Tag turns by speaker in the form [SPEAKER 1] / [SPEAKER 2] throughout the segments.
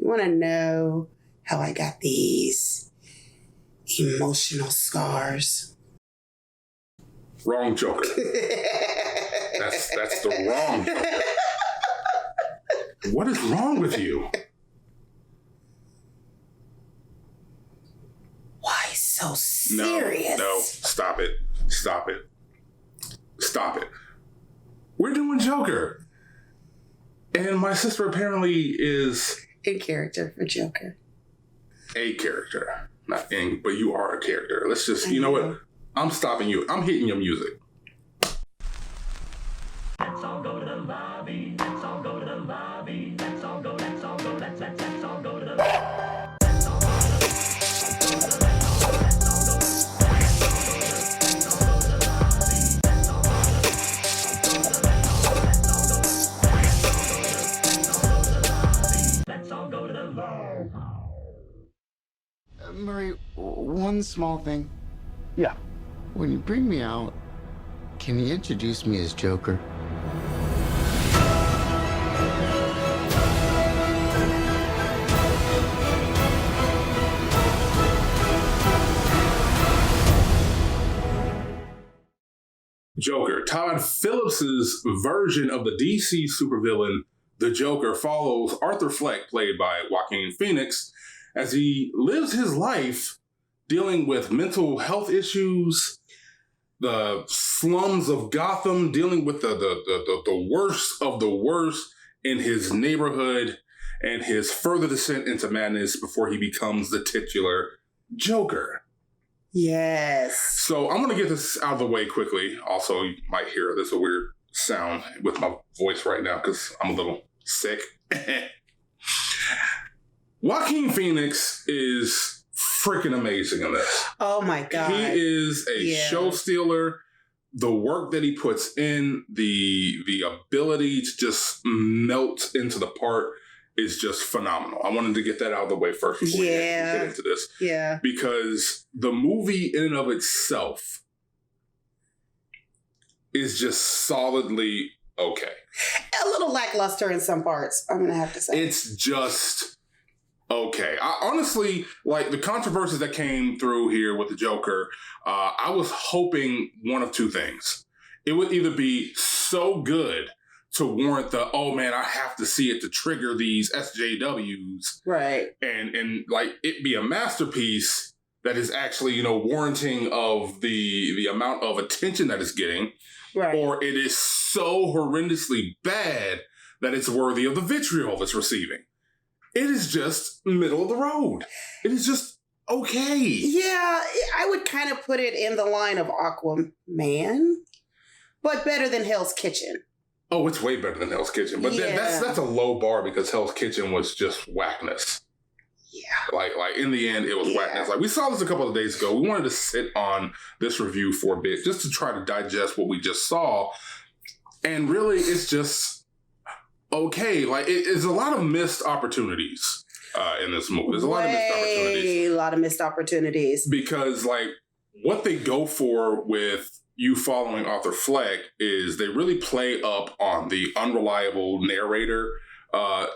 [SPEAKER 1] You want to know how I got these emotional scars?
[SPEAKER 2] Wrong Joker. That's the wrong Joker. What is wrong with you?
[SPEAKER 1] Why so serious?
[SPEAKER 2] No, stop it. Stop it. Stop it. We're doing Joker. And my sister apparently is...
[SPEAKER 1] in character for Joker.
[SPEAKER 2] A character. Not in, but you are a character. Let's just, you know what? I'm stopping you. I'm hitting your music.
[SPEAKER 3] Let's all go to the lobby. Let's all go to the lobby. Let's all go, let's all go, let's all go to the
[SPEAKER 4] Murray, one small thing.
[SPEAKER 5] Yeah.
[SPEAKER 4] When you bring me out, can you introduce me as Joker?
[SPEAKER 2] Joker. Todd Phillips's version of the DC supervillain, the Joker, follows Arthur Fleck, played by Joaquin Phoenix, as he lives his life dealing with mental health issues, the slums of Gotham, dealing with the worst of the worst in his neighborhood, and his further descent into madness before he becomes the titular Joker.
[SPEAKER 1] Yes.
[SPEAKER 2] So I'm going to get this out of the way quickly. Also, you might hear there's a weird sound with my voice right now because I'm a little sick. Joaquin Phoenix is freaking amazing in this.
[SPEAKER 1] Oh my God.
[SPEAKER 2] He is a show stealer. The work that he puts in, the ability to just melt into the part is just phenomenal. I wanted to get that out of the way first before we get into this.
[SPEAKER 1] Yeah.
[SPEAKER 2] Because the movie in and of itself is just solidly okay.
[SPEAKER 1] A little lackluster in some parts, I'm going to have to say.
[SPEAKER 2] It's just okay. I honestly, like the controversies that came through here with the Joker, I was hoping one of two things. It would either be so good to warrant the, oh man, I have to see it to trigger these SJWs.
[SPEAKER 1] Right.
[SPEAKER 2] And like it be a masterpiece that is actually, you know, warranting of the amount of attention that it's getting.
[SPEAKER 1] Right.
[SPEAKER 2] Or it is so horrendously bad that it's worthy of the vitriol it's receiving. It is just middle of the road. It is just okay.
[SPEAKER 1] Yeah, I would kind of put it in the line of Aquaman, but better than Hell's Kitchen.
[SPEAKER 2] Oh, it's way better than Hell's Kitchen. But then that's a low bar because Hell's Kitchen was just whackness. Yeah. Like in the end, it was whackness. Like we saw this a couple of days ago. We wanted to sit on this review for a bit just to try to digest what we just saw. And really, it's just okay. Like it's a lot of missed opportunities in this movie. There's a lot of missed opportunities.
[SPEAKER 1] A lot of missed opportunities.
[SPEAKER 2] Because like what they go for with you following Arthur Fleck is they really play up on the unreliable narrator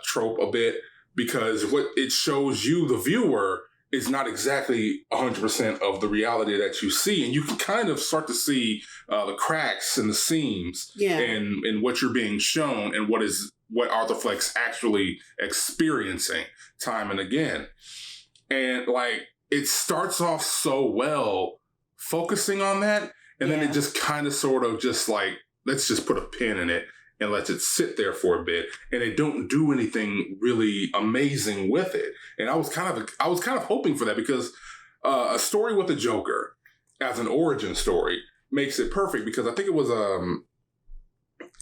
[SPEAKER 2] trope a bit, because what it shows you, the viewer, is not exactly 100% of the reality that you see. And you can kind of start to see the cracks and the seams in what you're being shown and what Arthur Fleck's actually experiencing time and again. And like, it starts off so well focusing on that. And then it just kind of sort of just like, let's just put a pin in it and let it sit there for a bit. And they don't do anything really amazing with it. And I was kind of hoping for that, because a story with the Joker as an origin story makes it perfect, because I think it was,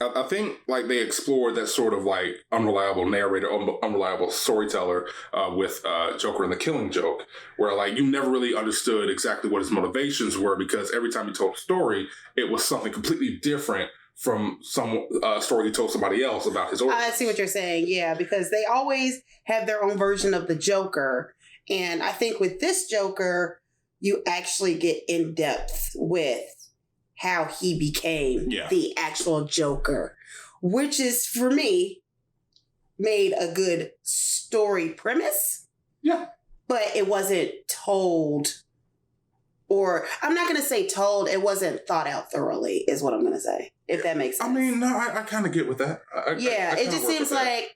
[SPEAKER 2] I think like they explored that sort of like unreliable narrator, unreliable storyteller with Joker and the Killing Joke, where like you never really understood exactly what his motivations were, because every time he told a story, it was something completely different from some story he told somebody else about his origins.
[SPEAKER 1] I see what you're saying, yeah, because they always have their own version of the Joker. And I think with this Joker, you actually get in depth with how he became the actual Joker, which is, for me, made a good story premise.
[SPEAKER 2] Yeah.
[SPEAKER 1] But it wasn't told, or I'm not going to say told, it wasn't thought out thoroughly, is what I'm going to say, if that makes sense.
[SPEAKER 2] I mean, no, I kind of get with that. I
[SPEAKER 1] it just seems like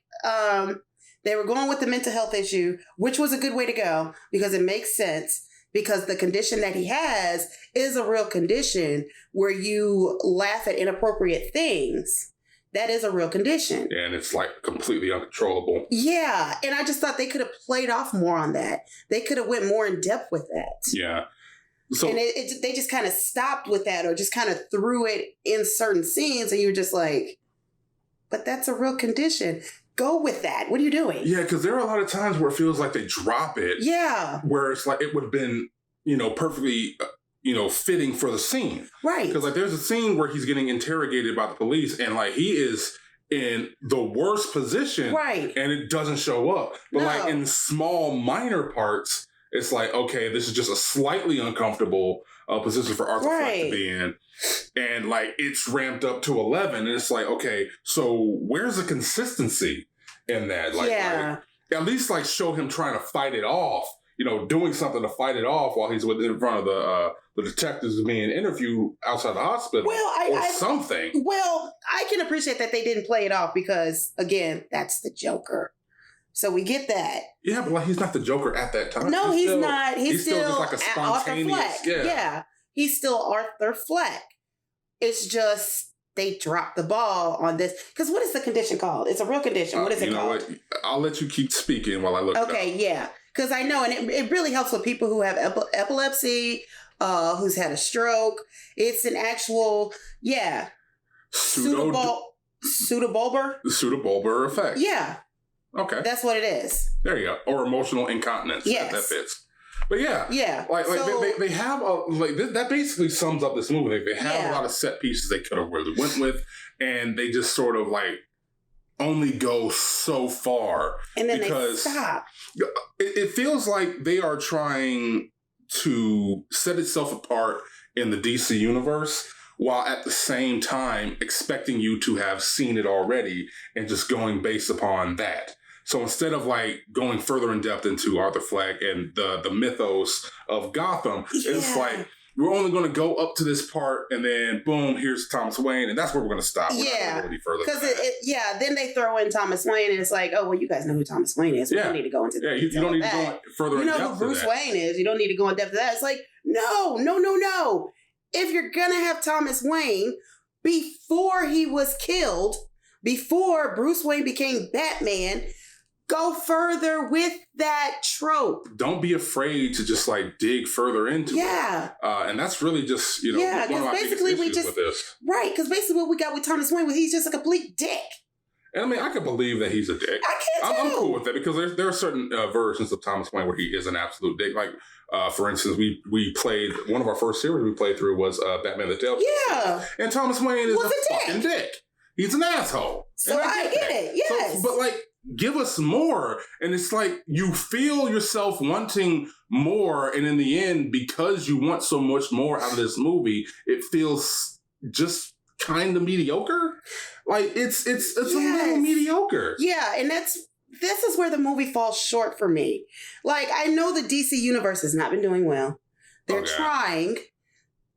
[SPEAKER 1] they were going with the mental health issue, which was a good way to go because it makes sense. Because the condition that he has is a real condition where you laugh at inappropriate things. That is a real condition.
[SPEAKER 2] And it's like completely uncontrollable.
[SPEAKER 1] Yeah. And I just thought they could have played off more on that. They could have went more in depth with that.
[SPEAKER 2] Yeah. So,
[SPEAKER 1] and they just kind of stopped with that or just kind of threw it in certain scenes. And you're just like, but that's a real condition. Go with that. What are you doing?
[SPEAKER 2] Yeah, because there are a lot of times where it feels like they drop it.
[SPEAKER 1] Yeah.
[SPEAKER 2] Where it's like it would have been, perfectly, fitting for the scene.
[SPEAKER 1] Right.
[SPEAKER 2] Because like there's a scene where he's getting interrogated by the police and like he is in the worst position.
[SPEAKER 1] Right.
[SPEAKER 2] And it doesn't show up. But like in small minor parts, it's like, okay, this is just a slightly uncomfortable position for Arthur Fleck to be in. And like it's ramped up to 11 and it's like, okay, so where's the consistency in that? Like, at least like show him trying to fight it off, doing something to fight it off while he's in front of the detectives being interviewed outside the hospital or something.
[SPEAKER 1] Well, I can appreciate that they didn't play it off because again, that's the Joker. So we get that.
[SPEAKER 2] Yeah, but like he's not the Joker at that time.
[SPEAKER 1] No, he's not. He's still
[SPEAKER 2] just like a spontaneous.
[SPEAKER 1] Arthur Fleck. Yeah. He's still Arthur Fleck. It's just they dropped the ball on this. Because what is the condition called? It's a real condition. What is it called?
[SPEAKER 2] What? I'll let you keep speaking while I look it up.
[SPEAKER 1] Okay, yeah. Because I know, and it really helps with people who have epilepsy, who's had a stroke. It's an actual, pseudobulbar.
[SPEAKER 2] Pseudobulbar effect.
[SPEAKER 1] Yeah.
[SPEAKER 2] Okay.
[SPEAKER 1] That's what it is.
[SPEAKER 2] There you go. Or emotional incontinence.
[SPEAKER 1] Yes.
[SPEAKER 2] That fits. But yeah.
[SPEAKER 1] Yeah.
[SPEAKER 2] Like they have that basically sums up this movie. Like, they have a lot of set pieces they could have really went with, and they just sort of like only go so far.
[SPEAKER 1] And then they stop.
[SPEAKER 2] It feels like they are trying to set itself apart in the DC universe, while at the same time expecting you to have seen it already and just going based upon that. So instead of like going further in depth into Arthur Fleck and the mythos of Gotham, it's like we're only going to go up to this part and then boom, here's Thomas Wayne, and that's where we're going to stop. We're not gonna go any further.
[SPEAKER 1] Because then they throw in Thomas Wayne, and it's like, oh well, you guys know who Thomas Wayne is. We don't need to go into that.
[SPEAKER 2] You don't need to go further in depth.
[SPEAKER 1] You know who Bruce Wayne is. You don't need to go in depth to that. It's like no. If you're gonna have Thomas Wayne before he was killed, before Bruce Wayne became Batman, go further with that trope.
[SPEAKER 2] Don't be afraid to just like dig further into it. And that's really just, one of my biggest issues with this.
[SPEAKER 1] Right, because basically what we got with Thomas Wayne was he's just a complete dick.
[SPEAKER 2] And I mean, I can believe that he's a dick.
[SPEAKER 1] I can too.
[SPEAKER 2] I'm cool with that because there are certain versions of Thomas Wayne where he is an absolute dick. Like, for instance, we played, one of our first series we played through was Batman the Telltale.
[SPEAKER 1] Yeah.
[SPEAKER 2] And Thomas Wayne is a fucking dick. He's an asshole.
[SPEAKER 1] So I get it, yes.
[SPEAKER 2] But like, give us more. And it's like you feel yourself wanting more. And in the end, because you want so much more out of this movie, it feels just kind of mediocre. Like it's a little mediocre.
[SPEAKER 1] Yeah. And this is where the movie falls short for me. Like, I know the DC universe has not been doing well. They're trying.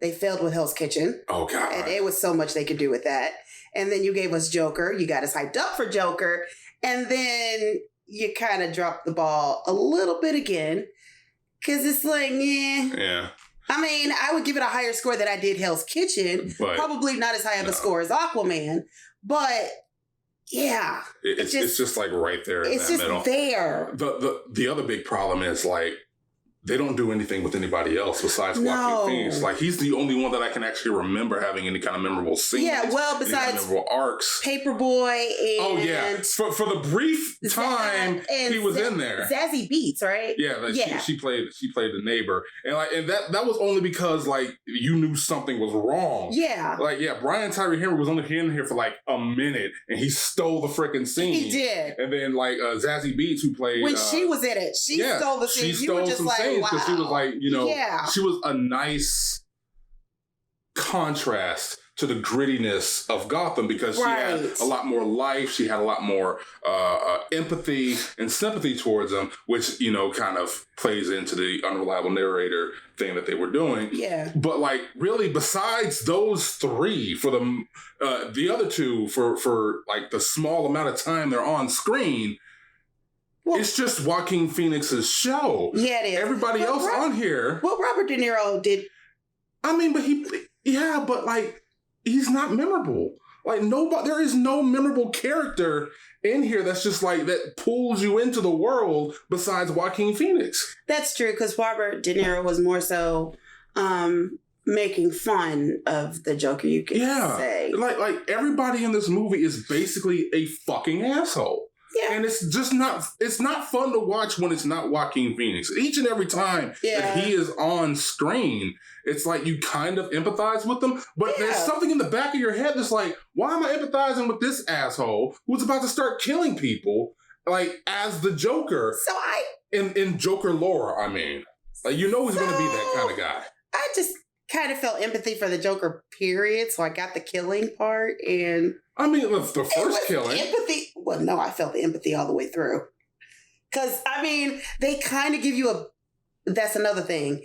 [SPEAKER 1] They failed with Hell's Kitchen.
[SPEAKER 2] Oh, God.
[SPEAKER 1] And it was so much they could do with that. And then you gave us Joker. You got us hyped up for Joker. And then you kind of dropped the ball a little bit again. Because it's like,
[SPEAKER 2] yeah.
[SPEAKER 1] I mean, I would give it a higher score than I did Hell's Kitchen.
[SPEAKER 2] But
[SPEAKER 1] probably not as high of a score as Aquaman. But yeah.
[SPEAKER 2] It's just like right there in that middle.
[SPEAKER 1] It's just there.
[SPEAKER 2] The other big problem is like, they don't do anything with anybody else besides Joaquin Phoenix. Like, he's the only one that I can actually remember having any kind of memorable scenes.
[SPEAKER 1] Yeah, well, besides
[SPEAKER 2] memorable arcs.
[SPEAKER 1] Paperboy and...
[SPEAKER 2] Oh, yeah. For the brief time he was in there.
[SPEAKER 1] Zazie Beetz, right?
[SPEAKER 2] Yeah, she played the neighbor. And that was only because, like, you knew something was wrong.
[SPEAKER 1] Yeah.
[SPEAKER 2] Like, Brian Tyree Henry was only in here for, like, a minute, and he stole the freaking scene.
[SPEAKER 1] He did.
[SPEAKER 2] And then, like, Zazie Beetz, who played...
[SPEAKER 1] When she was in it, she stole the scene.
[SPEAKER 2] She stole some scenes because she was, like, she was a nice contrast to the grittiness of Gotham because she had a lot more life. She had a lot more empathy and sympathy towards him, which, you know, kind of plays into the unreliable narrator thing that they were doing.
[SPEAKER 1] Yeah.
[SPEAKER 2] But like, really, besides those three, for the other two, for like the small amount of time they're on screen, it's just Joaquin Phoenix's show.
[SPEAKER 1] Yeah, it is.
[SPEAKER 2] Everybody else on here.
[SPEAKER 1] Well, Robert De Niro did.
[SPEAKER 2] I mean, but like, he's not memorable. Like, there is no memorable character in here that's just like, that pulls you into the world besides Joaquin Phoenix.
[SPEAKER 1] That's true, because Robert De Niro was more so making fun of the Joker, you could say.
[SPEAKER 2] Like everybody in this movie is basically a fucking asshole. Yeah. And it's just it's not fun to watch when it's not Joaquin Phoenix. Each and every time that he is on screen, it's like you kind of empathize with them, but there's something in the back of your head that's like, why am I empathizing with this asshole who's about to start killing people, like, as the Joker?
[SPEAKER 1] So
[SPEAKER 2] in Joker lore, I mean. Like, you know he's going to be that kind of guy.
[SPEAKER 1] I just kind of felt empathy for the Joker, period, so I got the killing part, and...
[SPEAKER 2] I mean, the first killing.
[SPEAKER 1] Empathy. Well, no, I felt the empathy all the way through. Because, I mean, they kind of give you that's another thing.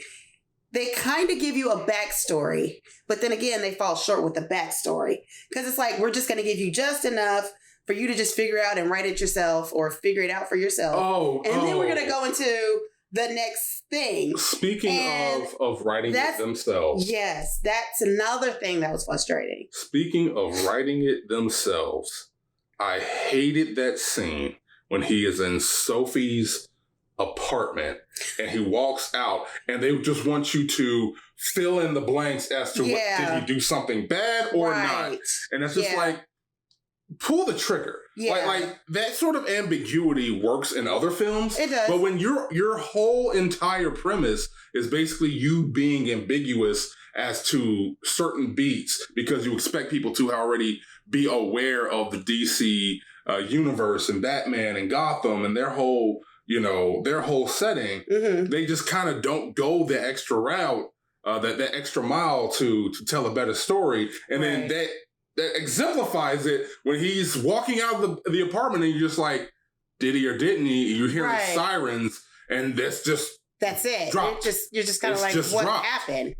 [SPEAKER 1] They kind of give you a backstory, but then again, they fall short with the backstory. Because it's like, we're just going to give you just enough for you to just figure out and write it yourself or figure it out for yourself. And then we're going to go into the next thing.
[SPEAKER 2] Speaking of writing it themselves.
[SPEAKER 1] Yes, that's another thing that was frustrating.
[SPEAKER 2] Speaking of writing it themselves, I hated that scene when he is in Sophie's apartment and he walks out and they just want you to fill in the blanks as to did he do something bad or not. And it's just like, pull the trigger. Like that sort of ambiguity works in other films.
[SPEAKER 1] It does.
[SPEAKER 2] But when your whole entire premise is basically you being ambiguous as to certain beats because you expect people to already be aware of the DC universe and Batman and Gotham and their whole setting, they just kind of don't go the extra route, that extra mile to tell a better story. And then that exemplifies it when he's walking out of the apartment and you're just like, did he or didn't he? You hear the sirens and that's it. Dropped.
[SPEAKER 1] You're just kind of like, what happened?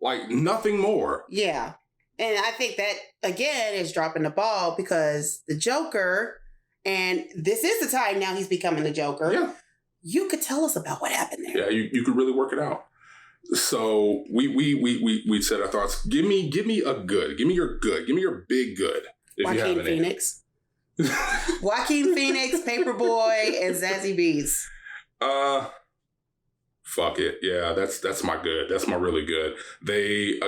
[SPEAKER 2] Like nothing more.
[SPEAKER 1] Yeah. And I think that, again, is dropping the ball because the Joker, and this is the time now he's becoming the Joker. Yeah. You could tell us about what happened there.
[SPEAKER 2] Yeah, you could really work it out. So we said our thoughts. Give me a good. Give me your good. Give me your big good.
[SPEAKER 1] Joaquin Phoenix. Joaquin Phoenix, Paperboy, and Zazie Beetz.
[SPEAKER 2] Fuck it. Yeah, that's my good. That's my really good. They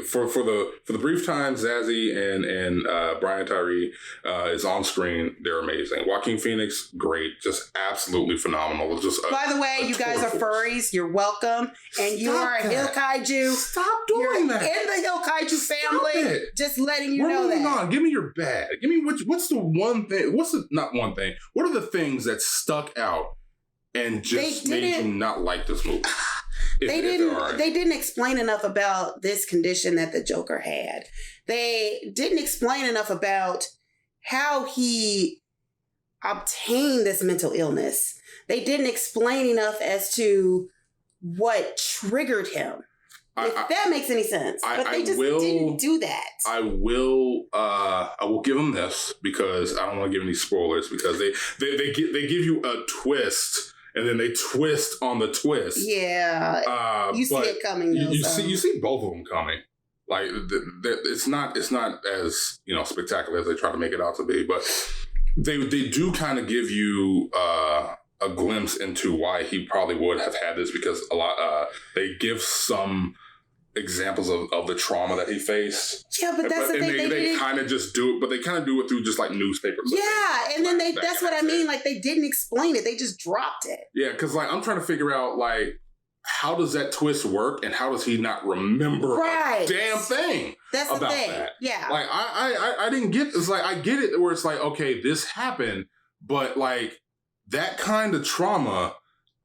[SPEAKER 2] for the brief time Zazie and Brian Tyree is on screen, they're amazing. Joaquin Phoenix, great, just absolutely phenomenal. Just
[SPEAKER 1] by the way, you guys are furries. You're welcome, and you are a HEELKAIJU.
[SPEAKER 2] Stop doing that.
[SPEAKER 1] In the HEELKAIJU family. Just letting you know that.
[SPEAKER 2] On. Give me your bad. Give me what's the one thing? Not one thing? What are the things that stuck out and just made you not like this movie?
[SPEAKER 1] They didn't explain enough about this condition that the Joker had. They didn't explain enough about how he obtained this mental illness. They didn't explain enough as to what triggered him. If that makes any sense. But they just didn't do that.
[SPEAKER 2] I will give them this because I don't want to give any spoilers because they give you a twist. And then they twist on the twist.
[SPEAKER 1] Yeah, you see it coming. Though,
[SPEAKER 2] you see both of them coming. Like it's not as spectacular as they try to make it out to be, but they do kind of give you a glimpse into why he probably would have had this because they give some examples of the trauma that he faced.
[SPEAKER 1] Yeah, but that's the thing.
[SPEAKER 2] They kind of just do it, but they kind of do it through just like newspaper clippings.
[SPEAKER 1] Yeah, and then that's what I mean. Like they didn't explain it; they just dropped it.
[SPEAKER 2] Yeah, because like I'm trying to figure out like how does that twist work, and how does he not remember a damn thing?
[SPEAKER 1] That's
[SPEAKER 2] about
[SPEAKER 1] the thing.
[SPEAKER 2] That?
[SPEAKER 1] Yeah,
[SPEAKER 2] like I didn't get. It's like I get it where it's like okay, this happened, but like that kind of trauma,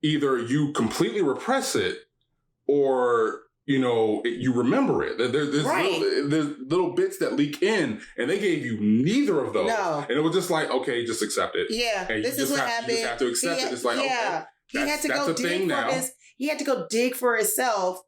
[SPEAKER 2] either you completely repress it or you remember it. There's little bits that leak in, and they gave you neither of those.
[SPEAKER 1] No.
[SPEAKER 2] And it was just like, okay, just accept it.
[SPEAKER 1] Yeah,
[SPEAKER 2] And
[SPEAKER 1] this is what happened.
[SPEAKER 2] You just have to accept it. It's like, okay,
[SPEAKER 1] he had to go dig
[SPEAKER 2] now.
[SPEAKER 1] He had to go dig for himself,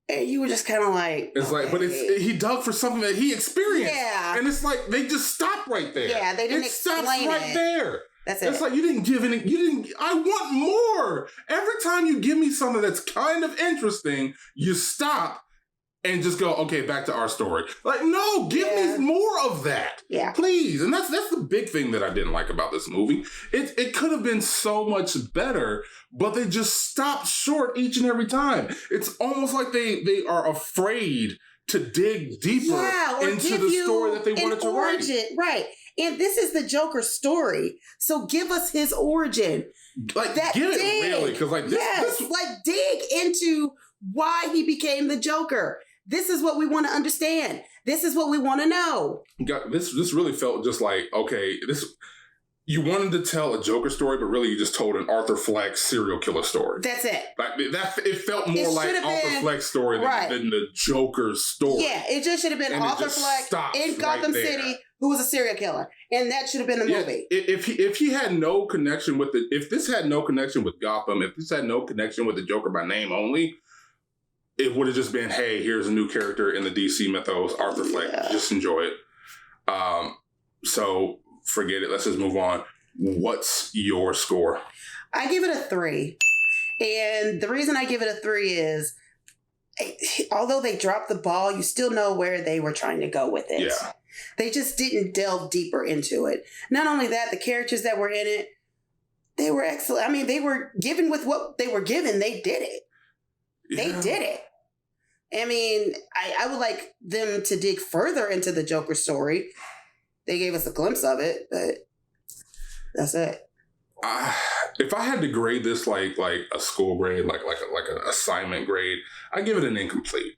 [SPEAKER 1] and you were just kind of like,
[SPEAKER 2] it's
[SPEAKER 1] okay.
[SPEAKER 2] like, but he dug for something that he experienced.
[SPEAKER 1] Yeah,
[SPEAKER 2] and it's like they just stopped right there.
[SPEAKER 1] Yeah, they didn't
[SPEAKER 2] explain
[SPEAKER 1] explain
[SPEAKER 2] right there.
[SPEAKER 1] That's it.
[SPEAKER 2] It's like you didn't give any. I want more. Every time you give me something that's kind of interesting, you stop and just go, okay, back to our story. Like, no, give me more of that.
[SPEAKER 1] Yeah.
[SPEAKER 2] Please. And that's the big thing that I didn't like about this movie. It could have been so much better, but they just stopped short each and every time. It's almost like they are afraid to dig deeper into the story that they wanted to write.
[SPEAKER 1] Right. And this is the Joker's story. So give us his origin.
[SPEAKER 2] Like, get it really. Because like this,
[SPEAKER 1] like dig into why he became the Joker. This is what we want to understand. This is what we want to know.
[SPEAKER 2] This really felt just like, okay, you wanted to tell a Joker story, but really you just told an Arthur Fleck serial killer story.
[SPEAKER 1] That's it.
[SPEAKER 2] Like it felt more like Arthur Fleck's story than the Joker's story.
[SPEAKER 1] Yeah, it just should have been Arthur Fleck in Gotham City, who was a serial killer, and that should have been the movie.
[SPEAKER 2] If he had no connection with if this had no connection with Gotham, if this had no connection with the Joker by name only, it would have just been, hey, here's a new character in the DC mythos, Arthur Fleck. Just enjoy it. So forget it. Let's just move on. What's your score?
[SPEAKER 1] I give it a 3. And the reason I give it a 3 is, although they dropped the ball, you still know where they were trying to go with it.
[SPEAKER 2] Yeah.
[SPEAKER 1] They just didn't delve deeper into it. Not only that, the characters that were in it, they were excellent. I mean, they were given with what they were given. They did it. They did it. I mean, I would like them to dig further into the Joker story. They gave us a glimpse of it, but that's it.
[SPEAKER 2] If I had to grade this like a school grade, like an assignment grade, I give it an incomplete.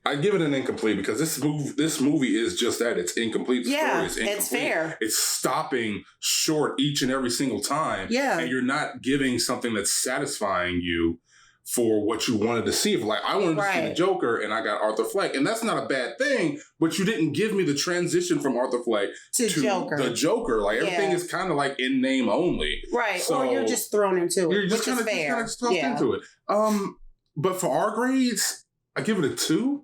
[SPEAKER 2] I give it an incomplete because this movie is just that. It's incomplete. The story is incomplete. It's fair. It's stopping short each and every single time.
[SPEAKER 1] Yeah.
[SPEAKER 2] And you're not giving something that's satisfying you for what you wanted to see. Like, I wanted to see the Joker and I got Arthur Fleck. And that's not a bad thing, but you didn't give me the transition from Arthur Fleck to the Joker. Like, everything is kind of like in name only.
[SPEAKER 1] Right.
[SPEAKER 2] So
[SPEAKER 1] or you're just thrown into it.
[SPEAKER 2] You're just kind of tossed into it. But for our grades, I give it a 2.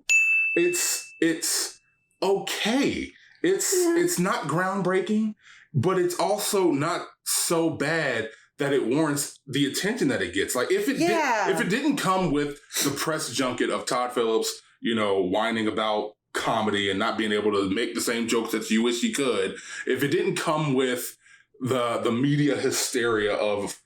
[SPEAKER 2] It's okay. It's not groundbreaking, but it's also not so bad that it warrants the attention that it gets. Like, if it didn't come with the press junket of Todd Phillips, whining about comedy and not being able to make the same jokes that you wish he could, if it didn't come with the media hysteria of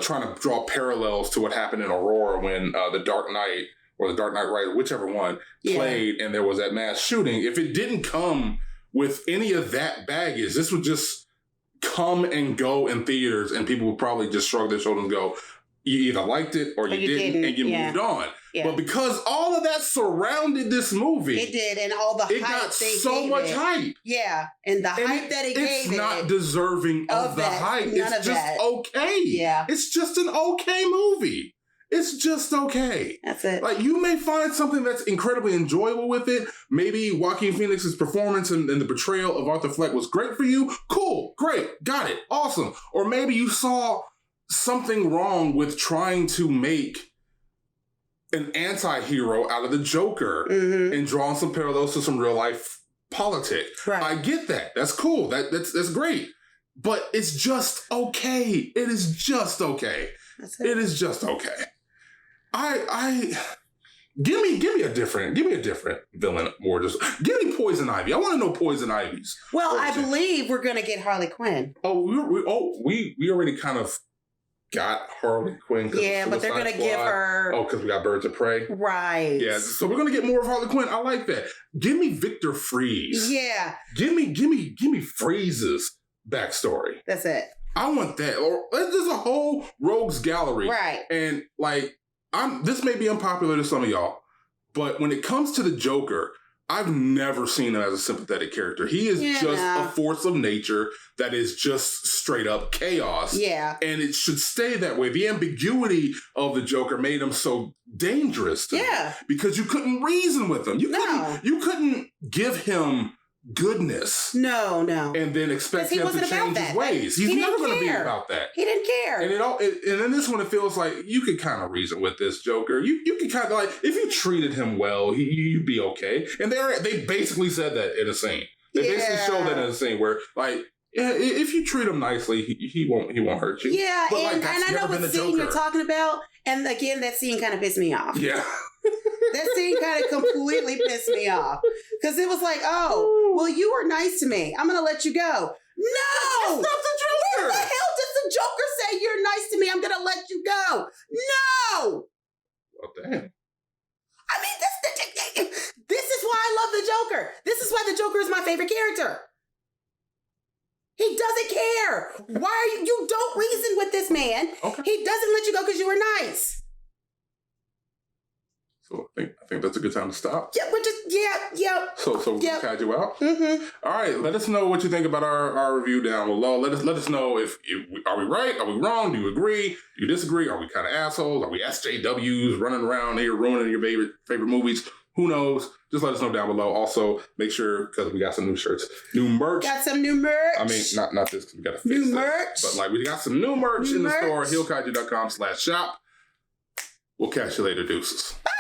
[SPEAKER 2] trying to draw parallels to what happened in Aurora when The Dark Knight or The Dark Knight Rises, whichever one, played and there was that mass shooting, if it didn't come with any of that baggage, this would just come and go in theaters and people would probably just shrug their shoulders and go, you either liked it or you didn't and you moved on. Yeah. But because all of that surrounded this movie,
[SPEAKER 1] it did, and all the hype,
[SPEAKER 2] it got so much hype.
[SPEAKER 1] Yeah, and the hype that it gave
[SPEAKER 2] it's not deserving of the hype. It's just okay. Yeah, it's just an okay movie. It's just okay.
[SPEAKER 1] That's it.
[SPEAKER 2] Like, you may find something that's incredibly enjoyable with it. Maybe Joaquin Phoenix's performance and the portrayal of Arthur Fleck was great for you. Cool, great, got it, awesome. Or maybe you saw something wrong with trying to make an anti-hero out of the Joker and drawing some parallels to some real life politics. Right. I get that. That's cool. That's great. But it's just okay. It is just okay. It is just okay. Give me a different villain, or just give me Poison Ivy. I want to know Poison Ivy's.
[SPEAKER 1] Well, I believe we're gonna get Harley Quinn.
[SPEAKER 2] We already kind of got Harley Quinn.
[SPEAKER 1] Yeah, but they're gonna give her.
[SPEAKER 2] Oh, because we got Birds of Prey.
[SPEAKER 1] Right.
[SPEAKER 2] Yeah, so we're gonna get more of Harley Quinn. I like that. Give me Victor Freeze.
[SPEAKER 1] Yeah.
[SPEAKER 2] Give me Freeze's backstory.
[SPEAKER 1] That's it.
[SPEAKER 2] I want that. Or there's a whole rogues gallery.
[SPEAKER 1] Right.
[SPEAKER 2] And like, this may be unpopular to some of y'all, but when it comes to the Joker, I've never seen him as a sympathetic character. He is just a force of nature that is just straight up chaos.
[SPEAKER 1] Yeah.
[SPEAKER 2] And it should stay that way. The ambiguity of the Joker made him so dangerous to me because you couldn't reason with him. You couldn't give him goodness.
[SPEAKER 1] No.
[SPEAKER 2] And then expect him to change his ways. He's never going to be about that.
[SPEAKER 1] He didn't care.
[SPEAKER 2] And and in this one, it feels like you could kind of reason with this Joker. You could kind of like, if you treated him well, you'd be okay. And they basically said that in a scene. They basically showed that in a scene where, like, yeah, if you treat him nicely, he won't hurt you.
[SPEAKER 1] Yeah,
[SPEAKER 2] but, like,
[SPEAKER 1] and I know what scene you're talking about. And again, that scene kind of pissed me off.
[SPEAKER 2] Yeah.
[SPEAKER 1] That scene kind of completely pissed me off. Because it was like, oh, well, you were nice to me. I'm going to let you go. No!
[SPEAKER 2] That's not the Joker!
[SPEAKER 1] Where the hell does the Joker say you're nice to me? I'm going to let you go. No!
[SPEAKER 2] Well, damn.
[SPEAKER 1] I mean, this is why I love the Joker. This is why the Joker is my favorite character. He doesn't care. Why are you don't reason with this man.
[SPEAKER 2] Okay.
[SPEAKER 1] He doesn't let you go because you were nice.
[SPEAKER 2] So I think that's a good time to stop.
[SPEAKER 1] Yeah, we're just
[SPEAKER 2] So we can Kaiju out.
[SPEAKER 1] Mm-hmm.
[SPEAKER 2] All right, let us know what you think about our review down below. Let us know if are we right, are we wrong, do you agree, do you disagree, are we kind of assholes, are we SJWs running around here ruining your favorite movies? Who knows? Just let us know down below. Also, make sure, because we got some new shirts, new merch.
[SPEAKER 1] Got some new merch.
[SPEAKER 2] I mean, not this, because we got to fix
[SPEAKER 1] new
[SPEAKER 2] this.
[SPEAKER 1] merch.
[SPEAKER 2] But like, we got some new merch in the store. HEELKAIJU.com/shop. We'll catch you later, deuces.
[SPEAKER 1] Bye.